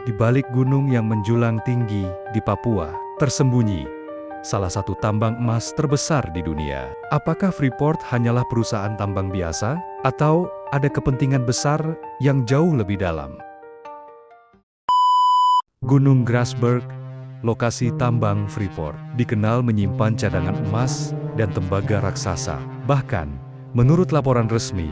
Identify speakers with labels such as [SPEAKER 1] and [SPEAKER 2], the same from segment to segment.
[SPEAKER 1] Di balik gunung yang menjulang tinggi di Papua, tersembunyi salah satu tambang emas terbesar di dunia. Apakah Freeport hanyalah perusahaan tambang biasa, atau ada kepentingan besar yang jauh lebih dalam? Gunung Grasberg, lokasi tambang Freeport, dikenal menyimpan cadangan emas dan tembaga raksasa. Bahkan, menurut laporan resmi,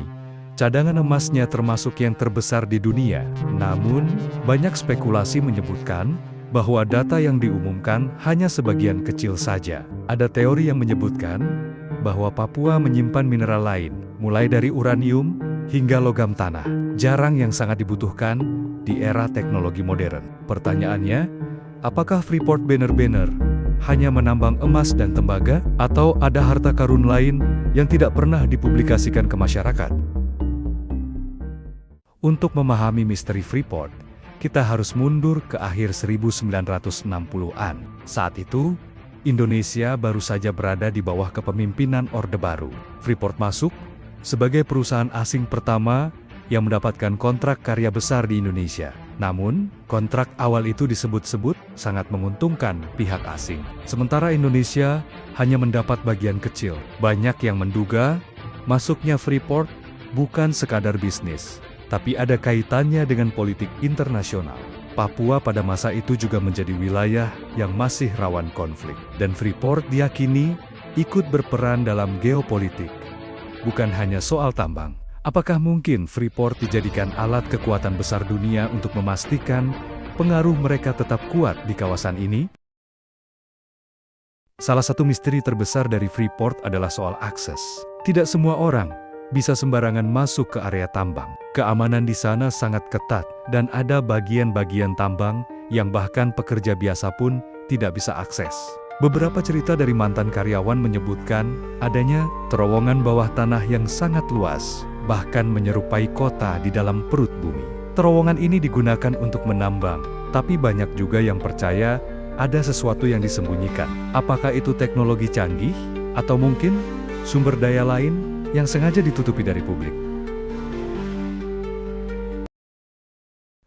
[SPEAKER 1] cadangan emasnya termasuk yang terbesar di dunia. Namun, banyak spekulasi menyebutkan bahwa data yang diumumkan hanya sebagian kecil saja. Ada teori yang menyebutkan bahwa Papua menyimpan mineral lain, mulai dari uranium hingga logam tanah, jarang yang sangat dibutuhkan di era teknologi modern. Pertanyaannya, apakah Freeport benar-benar hanya menambang emas dan tembaga, atau ada harta karun lain yang tidak pernah dipublikasikan ke masyarakat? Untuk memahami misteri Freeport, kita harus mundur ke akhir 1960-an. Saat itu, Indonesia baru saja berada di bawah kepemimpinan Orde Baru. Freeport masuk sebagai perusahaan asing pertama yang mendapatkan kontrak karya besar di Indonesia. Namun, kontrak awal itu disebut-sebut sangat menguntungkan pihak asing. Sementara Indonesia hanya mendapat bagian kecil. Banyak yang menduga masuknya Freeport bukan sekadar bisnis, tapi ada kaitannya dengan politik internasional. Papua pada masa itu juga menjadi wilayah yang masih rawan konflik, dan Freeport diyakini ikut berperan dalam geopolitik, bukan hanya soal tambang. Apakah mungkin Freeport dijadikan alat kekuatan besar dunia untuk memastikan pengaruh mereka tetap kuat di kawasan ini? Salah satu misteri terbesar dari Freeport adalah soal akses. Tidak semua orang bisa sembarangan masuk ke area tambang. Keamanan di sana sangat ketat, dan ada bagian-bagian tambang yang bahkan pekerja biasa pun tidak bisa akses. Beberapa cerita dari mantan karyawan menyebutkan adanya terowongan bawah tanah yang sangat luas, bahkan menyerupai kota di dalam perut bumi. Terowongan ini digunakan untuk menambang, tapi banyak juga yang percaya ada sesuatu yang disembunyikan. Apakah itu teknologi canggih, atau mungkin sumber daya lain yang sengaja ditutupi dari publik?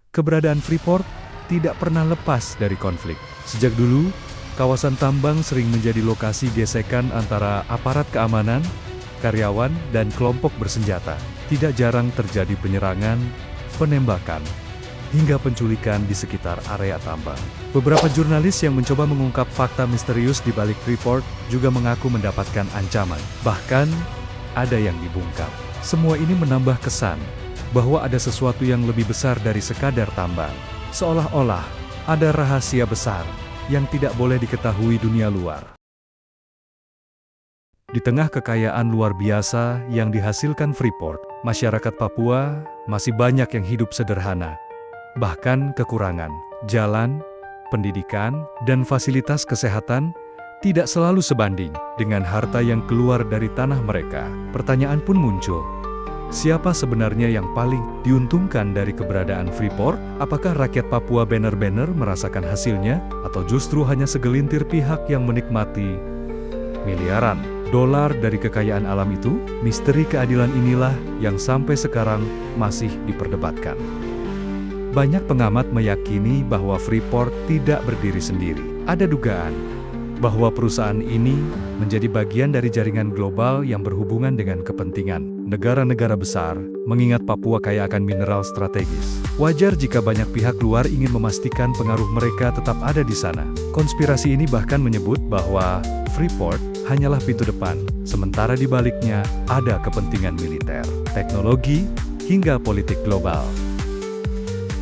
[SPEAKER 1] Keberadaan Freeport tidak pernah lepas dari konflik. Sejak dulu, kawasan tambang sering menjadi lokasi gesekan antara aparat keamanan, karyawan, dan kelompok bersenjata. Tidak jarang terjadi penyerangan, penembakan, hingga penculikan di sekitar area tambang. Beberapa jurnalis yang mencoba mengungkap fakta misterius di balik Freeport juga mengaku mendapatkan ancaman. Bahkan, ada yang dibungkam. Semua ini menambah kesan bahwa ada sesuatu yang lebih besar dari sekadar tambang. Seolah-olah ada rahasia besar yang tidak boleh diketahui dunia luar. Di tengah kekayaan luar biasa yang dihasilkan Freeport, masyarakat Papua masih banyak yang hidup sederhana. Bahkan kekurangan jalan, pendidikan, dan fasilitas kesehatan tidak selalu sebanding dengan harta yang keluar dari tanah mereka. Pertanyaan pun muncul, siapa sebenarnya yang paling diuntungkan dari keberadaan Freeport? Apakah rakyat Papua benar-benar merasakan hasilnya, atau justru hanya segelintir pihak yang menikmati miliaran dolar dari kekayaan alam itu? Misteri keadilan inilah yang sampai sekarang masih diperdebatkan. Banyak pengamat meyakini bahwa Freeport tidak berdiri sendiri. Ada dugaan bahwa perusahaan ini menjadi bagian dari jaringan global yang berhubungan dengan kepentingan negara-negara besar, mengingat Papua kaya akan mineral strategis. Wajar jika banyak pihak luar ingin memastikan pengaruh mereka tetap ada di sana. Konspirasi ini bahkan menyebut bahwa Freeport hanyalah pintu depan, sementara di baliknya ada kepentingan militer, teknologi, hingga politik global.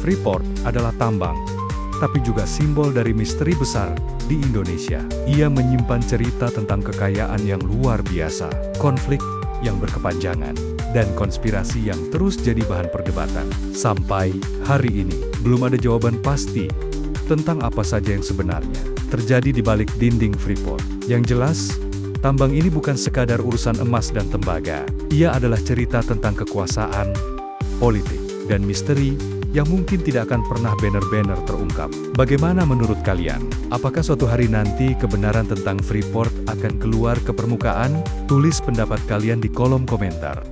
[SPEAKER 1] Freeport adalah tambang, tapi juga simbol dari misteri besar di Indonesia. Ia menyimpan cerita tentang kekayaan yang luar biasa, konflik yang berkepanjangan, dan konspirasi yang terus jadi bahan perdebatan. Sampai hari ini, belum ada jawaban pasti tentang apa saja yang sebenarnya terjadi di balik dinding Freeport. Yang jelas, tambang ini bukan sekadar urusan emas dan tembaga. Ia adalah cerita tentang kekuasaan, politik, dan misteri yang mungkin tidak akan pernah benar-benar terungkap. Bagaimana menurut kalian? Apakah suatu hari nanti kebenaran tentang Freeport akan keluar ke permukaan? Tulis pendapat kalian di kolom komentar.